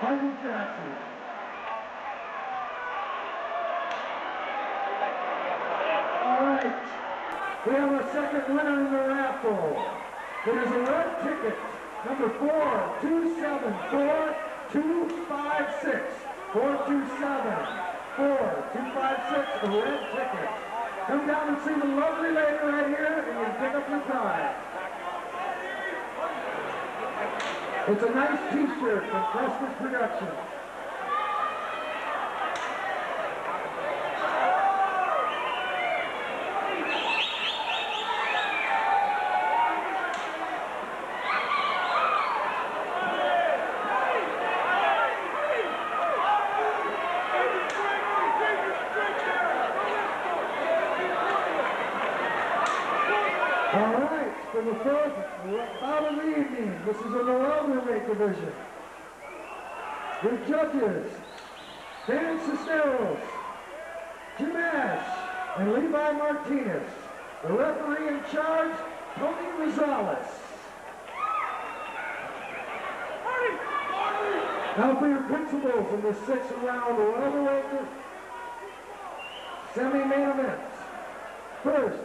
Michael Jackson. All right, we have our second winner in the raffle. It is a red ticket, number 4274256. 4274256, a red ticket. Come down and see the lovely lady right here, and you pick up your prize. It's a nice t-shirt from Christmas Productions. All right, for the fourth bout of the evening, this is in the welterweight division. The judges, Dan Cisneros, Jim Ash, and Levi Martinez. The referee in charge, Tony Rosales. Now for your principals in the sixth round welterweight semi-main event. First,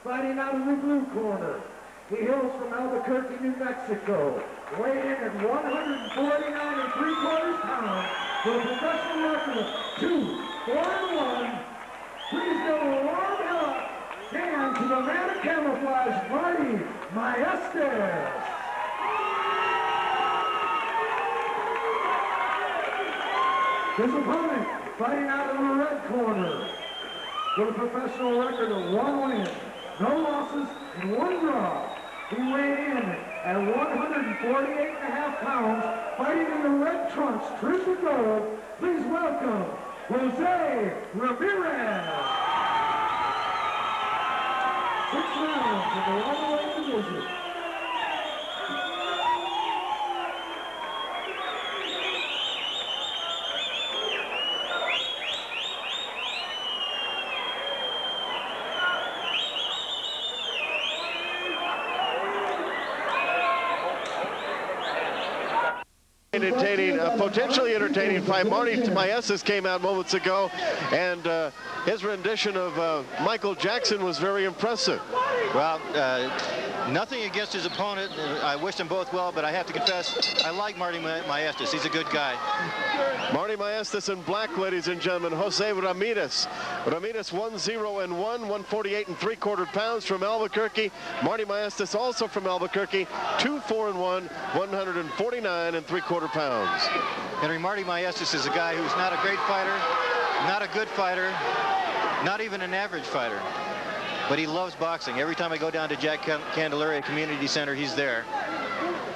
fighting out of the blue corner, he hails from Albuquerque, New Mexico, weighing in at 149 3/4 pounds for a professional record of 2-4-1. Please give a warm hand to the man of camouflage, Marty Maestas. His opponent, fighting out of the red corner, with a professional record of 1 win, no losses, and 1 draw. He weighed in at 148.5 pounds, fighting in the red trunks, trimmed with gold. Please welcome Jose Ramirez. 6 rounds in the welterweight division. Potentially entertaining fight. Marty Maestas came out moments ago, and his rendition of Michael Jackson was very impressive. Well, nothing against his opponent. I wish them both well, but I have to confess, I like Marty Maestas. He's a good guy. Marty Maestas in black, ladies and gentlemen, Jose Ramirez. Ramirez 1-0-1, 148 3/4 pounds from Albuquerque. Marty Maestas also from Albuquerque, 2-4-1, 149 3/4 pounds. Henry, Marty Maestas is a guy who's not a great fighter, not a good fighter, not even an average fighter. But he loves boxing. Every time I go down to Jack Candelaria Community Center, he's there.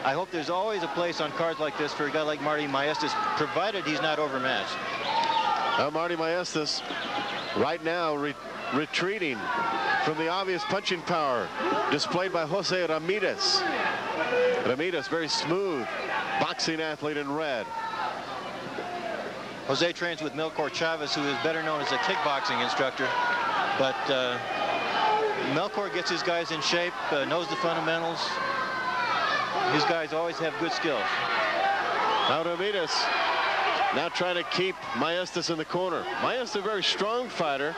I hope there's always a place on cards like this for a guy like Marty Maestas, provided he's not overmatched. Marty Maestas right now retreating from the obvious punching power displayed by Jose Ramirez. Ramirez, very smooth boxing athlete in red. Jose trains with Melchor Chavez, who is better known as a kickboxing instructor. But Melchor gets his guys in shape, knows the fundamentals. His guys always have good skills. Now Ramirez now trying to keep Maestas in the corner. Maestas a very strong fighter.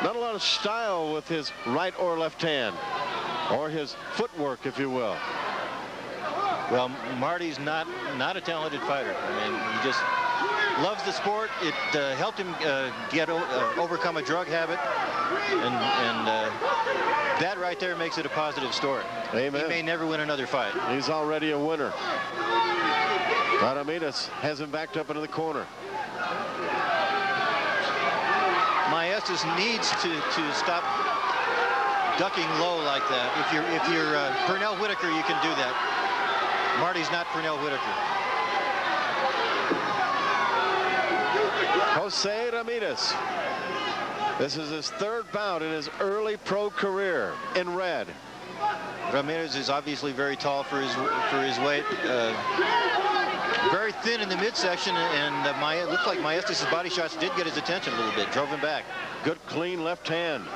Not a lot of style with his right or left hand, or his footwork, if you will. Well, Marty's not a talented fighter. I mean, he just loves the sport. It helped him overcome a drug habit, and that right there makes it a positive story. Amen. He may never win another fight. He's already a winner. Ramirez has him backed up into the corner. Maestas needs to stop ducking low like that. If you're Pernell Whitaker, you can do that. Marty's not Pernell Whitaker. Jose Ramirez. This is his third bout in his early pro career in red. Ramirez is obviously very tall for his weight. Very thin in the midsection, and it looks like Maestas' body shots did get his attention a little bit, drove him back. Good clean left hand.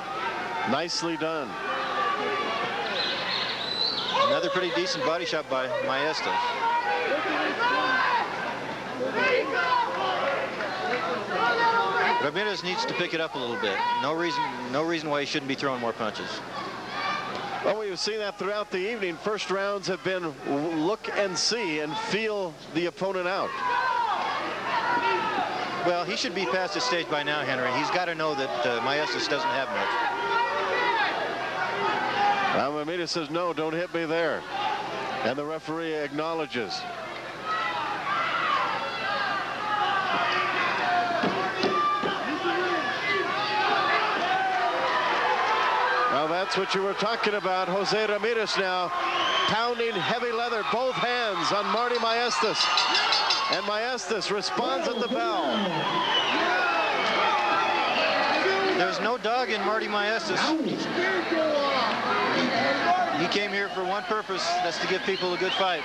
Nicely done. Another pretty decent body shot by Maestas. Ramirez needs to pick it up a little bit. No reason why he shouldn't be throwing more punches. Well, we've seen that throughout the evening. First rounds have been look and see and feel the opponent out. Well, he should be past this stage by now, Henry. He's got to know that Maestas doesn't have much. Ramirez says, no, don't hit me there. And the referee acknowledges. Well, that's what you were talking about. Jose Ramirez now pounding heavy leather, both hands on Marty Maestas. And Maestas responds at the bell. There's no dog in Marty Maestas. He came here for one purpose. That's to give people a good fight.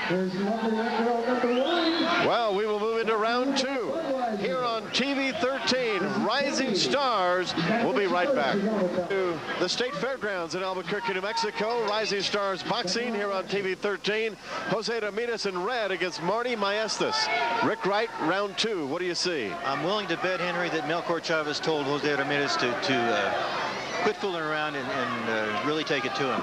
Well, we will move into round 2 here on TV 13, Rising Stars. We'll be right back. To the State Fairgrounds in Albuquerque, New Mexico. Rising Stars boxing here on TV 13. Jose Ramirez in red against Marty Maestas. Rick Wright, round 2. What do you see? I'm willing to bet, Henry, that Melchor Chavez told Jose Ramirez to quit fooling around and really take it to him.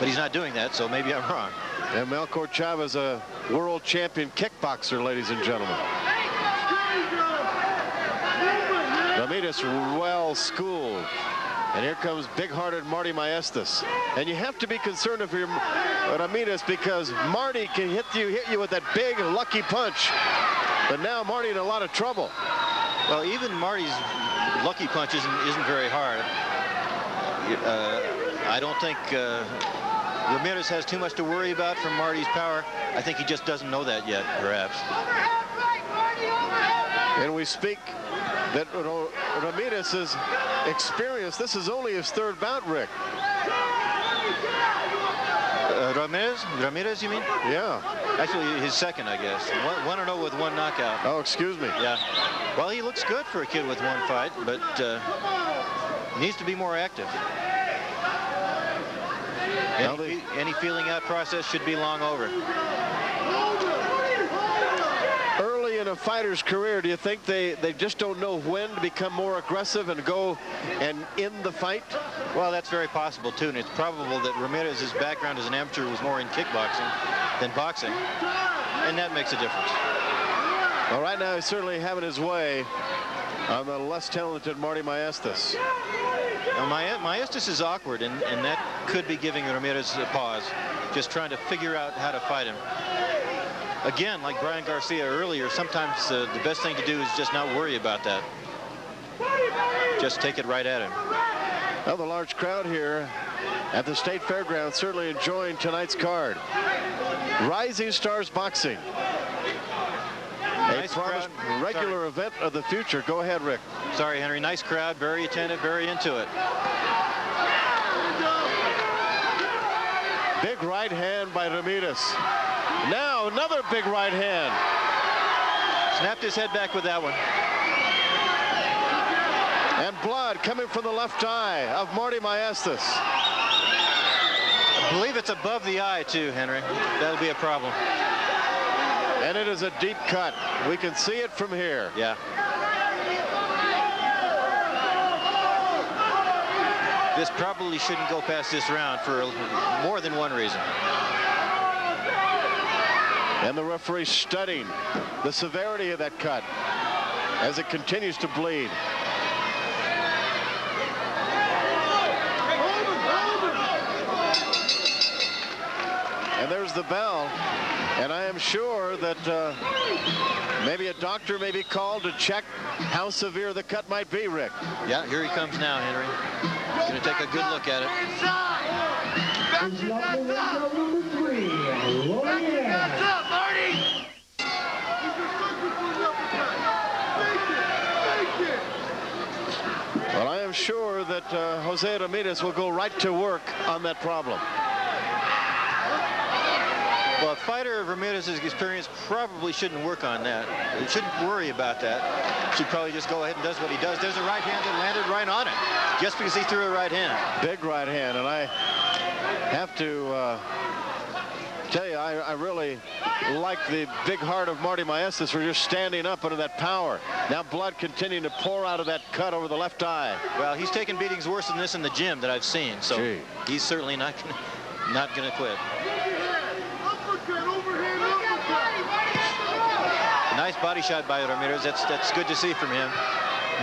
But he's not doing that, so maybe I'm wrong. And Melchor Chavez, a world champion kickboxer, ladies and gentlemen. Ramirez well schooled. And here comes big-hearted Marty Maestas. And you have to be concerned if you're Ramirez, because Marty can hit you with that big lucky punch. But now Marty in a lot of trouble. Well, even Marty's lucky punch isn't very hard. I don't think Ramirez has too much to worry about from Marty's power. I think he just doesn't know that yet, perhaps. And we speak that Ramirez's experience. This is only his 3rd bout, Rick. Ramirez, you mean? Yeah. Actually, his 2nd, I guess. 1-0 with 1 knockout. Oh, excuse me. Yeah. Well, he looks good for a kid with 1 fight, but needs to be more active. Any feeling out process should be long over. Early in a fighter's career, do you think they just don't know when to become more aggressive and go and end the fight? Well, that's very possible, too, and it's probable that Ramirez's background as an amateur was more in kickboxing than boxing, and that makes a difference. Well, right now he's certainly having his way on the less talented Marty Maestas. Now, Maestas is awkward, and that could be giving Ramirez a pause, just trying to figure out how to fight him. Again, like Brian Garcia earlier, sometimes the best thing to do is just not worry about that. Just take it right at him. Well, the large crowd here at the State Fairgrounds certainly enjoying tonight's card. Rising Stars Boxing. Nice a promised regular event of the future. Go ahead, Rick. Sorry, Henry. Nice crowd, very attentive, very into it. Big right hand by Ramirez. Now another big right hand. Snapped his head back with that one. And blood coming from the left eye of Marty Maestas. I believe it's above the eye, too, Henry. That'll be a problem. And it is a deep cut. We can see it from here. Yeah. This probably shouldn't go past this round for more than one reason. And the referee studying the severity of that cut as it continues to bleed. And there's the bell. And I am sure that maybe a doctor may be called to check how severe the cut might be, Rick. Yeah, here he comes now, Henry. He's going to take a good look at it. Well, I am sure that Jose Ramirez will go right to work on that problem. Well, a fighter of Ramirez's experience probably shouldn't work on that. He shouldn't worry about that. Should probably just go ahead and does what he does. There's a right hand that landed right on it, just because he threw a right hand. Big right hand, and I have to Tell you, I really like the big heart of Marty Maestas for just standing up under that power. Now blood continuing to pour out of that cut over the left eye. Well, he's taken beatings worse than this in the gym that I've seen, so Gee. he's certainly not going to quit. Nice body shot by Ramirez. That's good to see from him.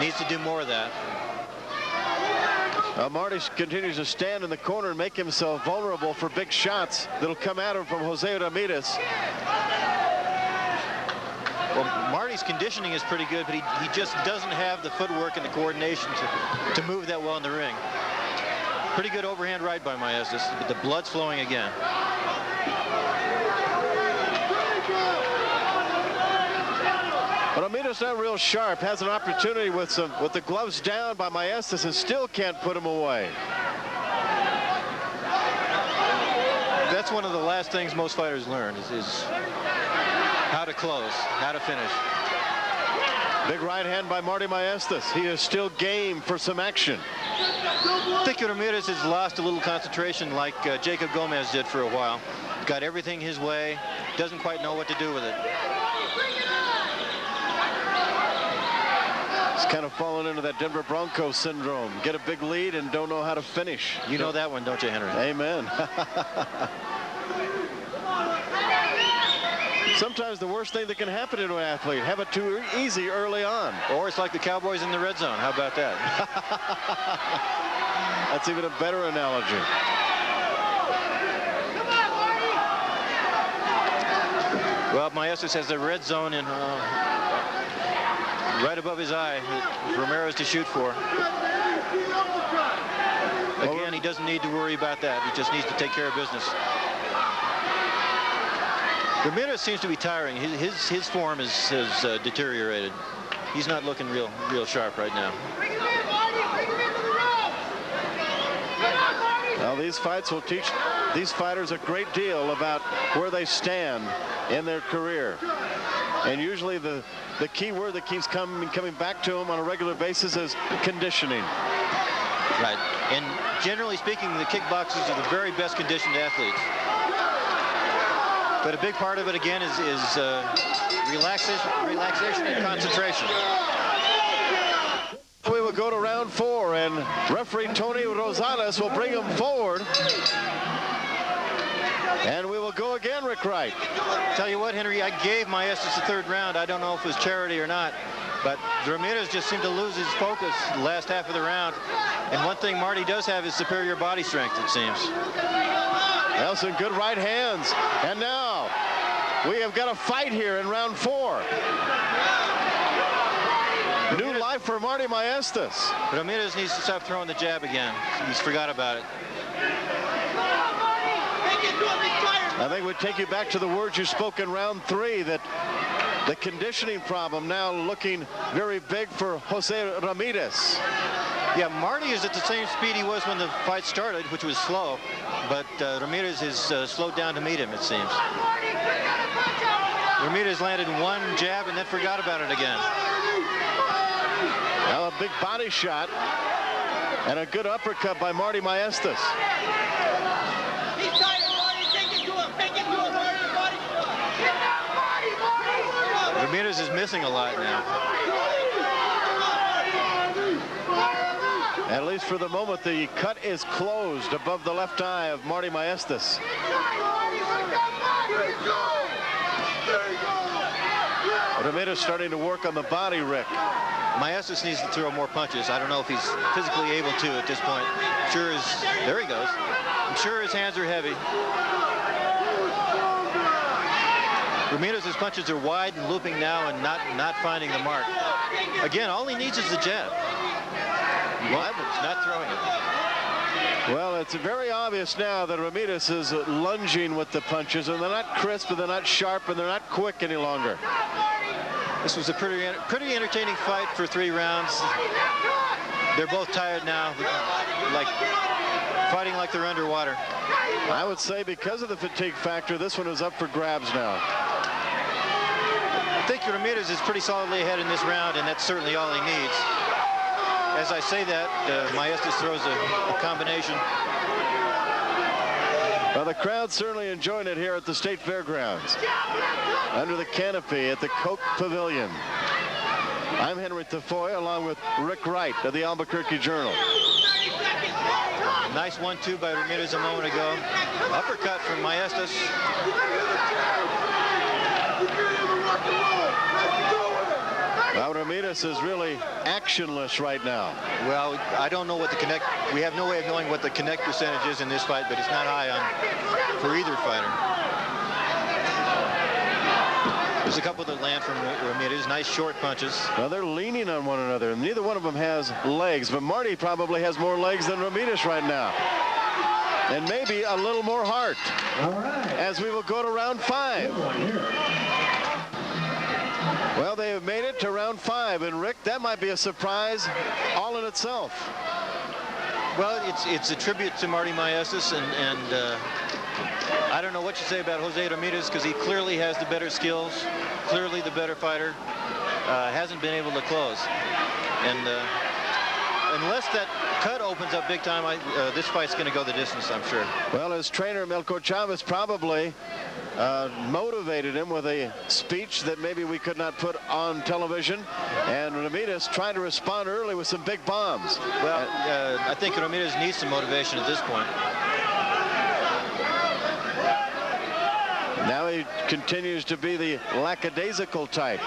Needs to do more of that. Marty continues to stand in the corner and make himself vulnerable for big shots that'll come at him from Jose Ramirez. Well, Marty's conditioning is pretty good, but he just doesn't have the footwork and the coordination to move that well in the ring. Pretty good overhand right by Maestas, but the blood's flowing again. Ramirez not real sharp, has an opportunity with the gloves down by Maestas and still can't put him away. That's one of the last things most fighters learn is how to close, how to finish. Big right hand by Marty Maestas. He is still game for some action. I think Ramirez has lost a little concentration like Jacob Gomez did for a while. Got everything his way, doesn't quite know what to do with it. He's kind of fallen into that Denver Broncos syndrome. Get a big lead and don't know how to finish. You know that one, don't you, Henry? Amen. Sometimes the worst thing that can happen to an athlete, have it too easy early on. Or it's like the Cowboys in the red zone. How about that? That's even a better analogy. Well, Maestas has the red zone in right above his eye. Ramirez to shoot for. Again, he doesn't need to worry about that. He just needs to take care of business. Ramirez seems to be tiring. His form has deteriorated. He's not looking real sharp right now. Well, these fights will teach these fighters a great deal about where they stand in their career. And usually the key word that keeps coming back to them on a regular basis is conditioning. Right. And generally speaking, the kickboxers are the very best conditioned athletes. But a big part of it, again, is relaxation and concentration. We will go to round 4, and referee Tony Rosales will bring him forward. And we will go again, Rick Wright. Tell you what, Henry, I gave Maestas the third round. I don't know if it was charity or not, but Ramirez just seemed to lose his focus the last half of the round. And one thing Marty does have is superior body strength, it seems. Well, some good right hands. And now we have got a fight here in round 4. New life for Marty Maestas. Ramirez needs to stop throwing the jab again. He's forgot about it. I think we'd take you back to the words you spoke in round 3, that the conditioning problem now looking very big for Jose Ramirez. Yeah, Marty is at the same speed he was when the fight started, which was slow, but Ramirez has slowed down to meet him, it seems. Ramirez landed one jab and then forgot about it again. Now a big body shot and a good uppercut by Marty Maestas. He's tired, Marty. Take it to him. Take it to him, Marty. Body shot. Get that Marty. Ramirez is missing a lot now. At least for the moment, the cut is closed above the left eye of Marty Maestas. Ramirez starting to work on the body, Rick. Maestas needs to throw more punches. I don't know if he's physically able to at this point. There he goes. I'm sure his hands are heavy. Ramirez's punches are wide and looping now and not finding the mark. Again, all he needs is the jab. Why? But he's not throwing it. Well, it's very obvious now that Ramirez is lunging with the punches, and they're not crisp, and they're not sharp, and they're not quick any longer. This was a pretty entertaining fight for 3 rounds. They're both tired now, fighting like they're underwater. I would say because of the fatigue factor, this one is up for grabs now. I think Ramirez is pretty solidly ahead in this round, and that's certainly all he needs. As I say that, Maestas throws a combination. Well, the crowd's certainly enjoying it here at the State Fairgrounds, under the canopy at the Coke Pavilion. I'm Henry Tafoya, along with Rick Wright of the Albuquerque Journal. Nice 1-2 by Ramirez a moment ago. Uppercut from Maestas. Well, Ramirez is really actionless right now. Well, I don't know what the connect. We have no way of knowing what the connect percentage is in this fight, but it's not high for either fighter. There's a couple that land from Ramirez. Nice short punches. Well, they're leaning on one another, and neither one of them has legs, but Marty probably has more legs than Ramirez right now. And maybe a little more heart. All right. As we will go to round 5. Well, they have made it to round 5, and Rick, that might be a surprise all in itself. Well, it's a tribute to Marty Maestas, and I don't know what you say about Jose Ramirez, because he clearly has the better skills, clearly the better fighter, hasn't been able to close. And unless that cut opens up big time, this fight's going to go the distance, I'm sure. Well, his trainer, Melchor Chavez, probably motivated him with a speech that maybe we could not put on television, and Ramirez trying to respond early with some big bombs. Well, I think Ramirez needs some motivation at this point. Now he continues to be the lackadaisical type.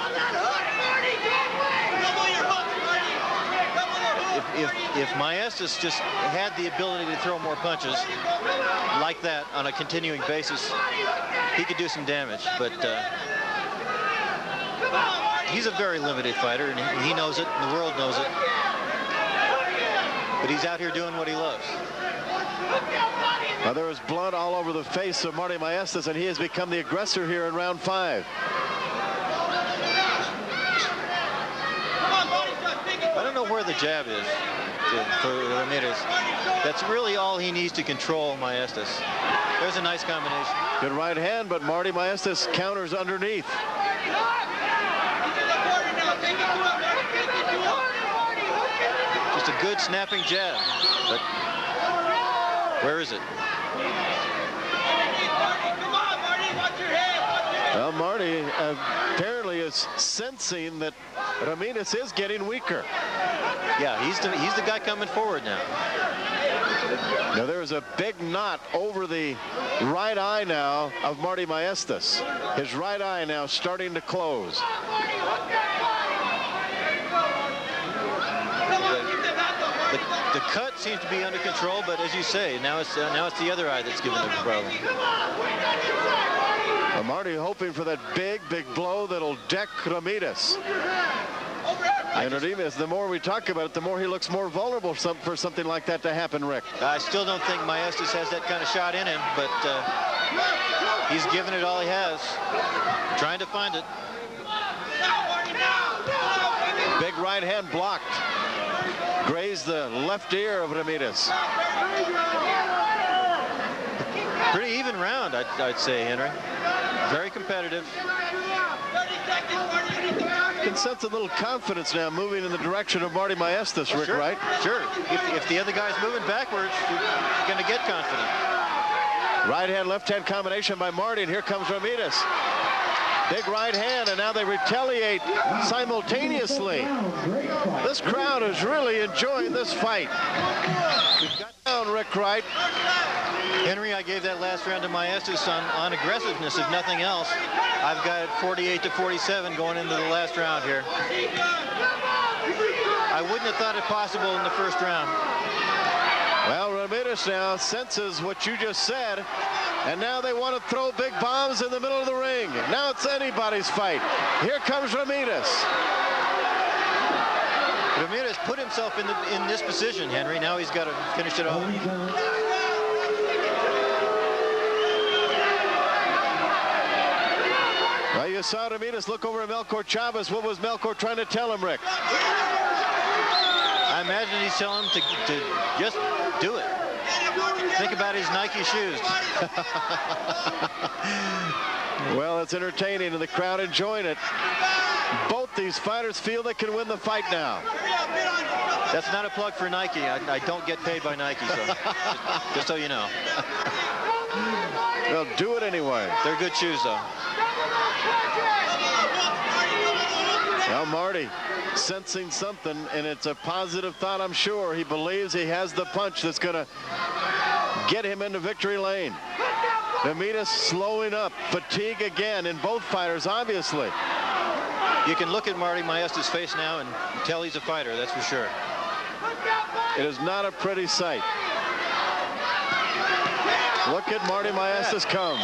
If Maestas just had the ability to throw more punches like that on a continuing basis, he could do some damage. But he's a very limited fighter, and he knows it, and the world knows it. But he's out here doing what he loves. Now, there is blood all over the face of Marty Maestas, and he has become the aggressor here in round 5. I don't know where the jab is for Ramirez. That's really all he needs to control Maestas. There's a nice combination. Good right hand, but Marty Maestas counters underneath. Just a good snapping jab. But where is it? Well, Marty apparently is sensing that Ramirez is getting weaker. Yeah, he's the guy coming forward now. Now there is a big knot over the right eye now of Marty Maestas. His right eye now starting to close. The cut seems to be under control, but as you say, now it's the other eye that's giving him the problem. Well, Marty hoping for that big blow that'll deck Ramirez. And Ramirez, the more we talk about it, the more he looks more vulnerable for something like that to happen, Rick. I still don't think Maestas has that kind of shot in him, but he's given it all he has, trying to find it. Big right hand blocked. Grazed the left ear of Ramirez. Pretty even round, I'd say, Henry. Very competitive. You can sense a little confidence now moving in the direction of Marty Maestas, Rick, sure, right? Sure. If the other guy's moving backwards, you're going to get confident. Right hand, left hand combination by Marty, and here comes Ramirez. Big right hand, and now they retaliate simultaneously. This crowd is really enjoying this fight. We've got down Rick Wright. Henry, I gave that last round to Maestas on aggressiveness, if nothing else. I've got 48-47 going into the last round here. I wouldn't have thought it possible in the first round. Well, Ramirez now senses what you just said, and now they want to throw big bombs in the middle of the ring. Now it's anybody's fight. Here comes Ramirez. Ramirez put himself in this position, Henry. Now he's got to finish it off. Well, you saw Ramirez look over at Melchor Chavez. What was Melchor trying to tell him, Rick? I imagine he's telling him to just do it. Think about his Nike shoes. Well, it's entertaining, and the crowd enjoying it. Both these fighters feel they can win the fight now. That's not a plug for Nike. I don't get paid by Nike, so just so you know. They'll do it anyway. They're good shoes, though. Now Marty sensing something, and it's a positive thought, I'm sure. He believes he has the punch that's going to get him into victory lane. Ramirez slowing up. Fatigue again in both fighters, obviously. You can look at Marty Maestas' face now and tell he's a fighter, that's for sure. It is not a pretty sight. Look at Marty Maestas come.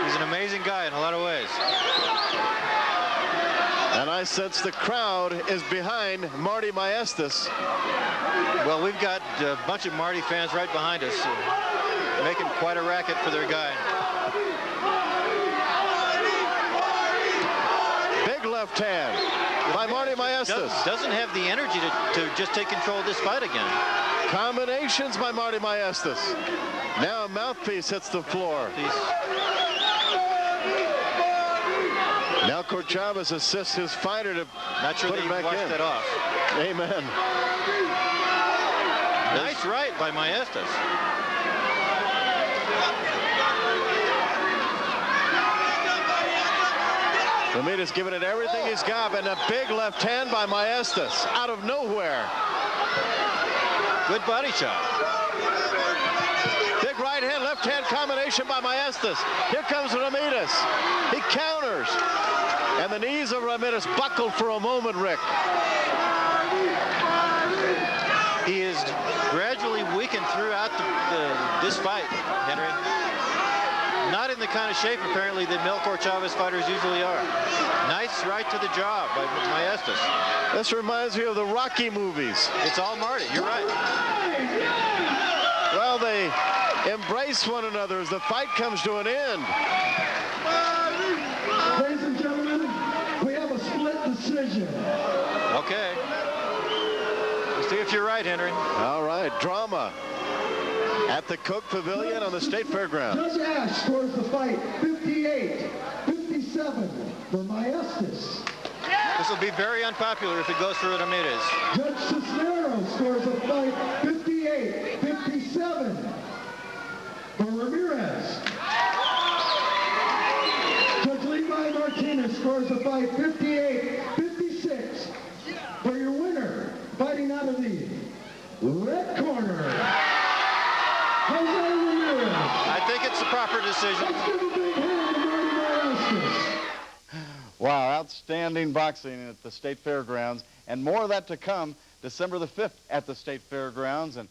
He's an amazing guy in a lot of ways. And I sense the crowd is behind Marty Maestas. Well, we've got a bunch of Marty fans right behind us, making quite a racket for their guy. Big left hand by Marty Maestas. Doesn't have the energy to just take control of this fight again. Combinations by Marty Maestas. Now a mouthpiece hits the floor. Now Chavez assists his fighter to Not sure put that it he back washed in. that off. Amen. Nice right by Maestas. Ramirez giving it everything he's got, and a big left hand by Maestas out of nowhere. Good body shot. Big right hand, left hand combination by Maestas. Here comes Ramirez. He counters. And the knees of Ramirez buckled for a moment, Rick. He is gradually weakened throughout this fight, Henry. Not in the kind of shape, apparently, that Melchor Chavez fighters usually are. Nice right to the jaw by Maestas. This reminds me of the Rocky movies. It's all Marty, you're right. Well, they embrace one another as the fight comes to an end. Ladies and gentlemen, we have a split decision. Okay. Let's see if you're right, Henry. All right, drama at the Coke Pavilion on the State Fairgrounds. Judge Ash scores the fight 58-57 for Maestas. This will be very unpopular if it goes through Ramirez. Judge Cisneros scores the fight 58-57 for Ramirez. Judge Levi Martinez scores the fight 58-56 for your winner, fighting out of the red corner, Jose Ramirez. I think it's the proper decision. Let's give a big hand to Marty Maestas. Wow, outstanding boxing at the State Fairgrounds, and more of that to come December the 5th at the State Fairgrounds. And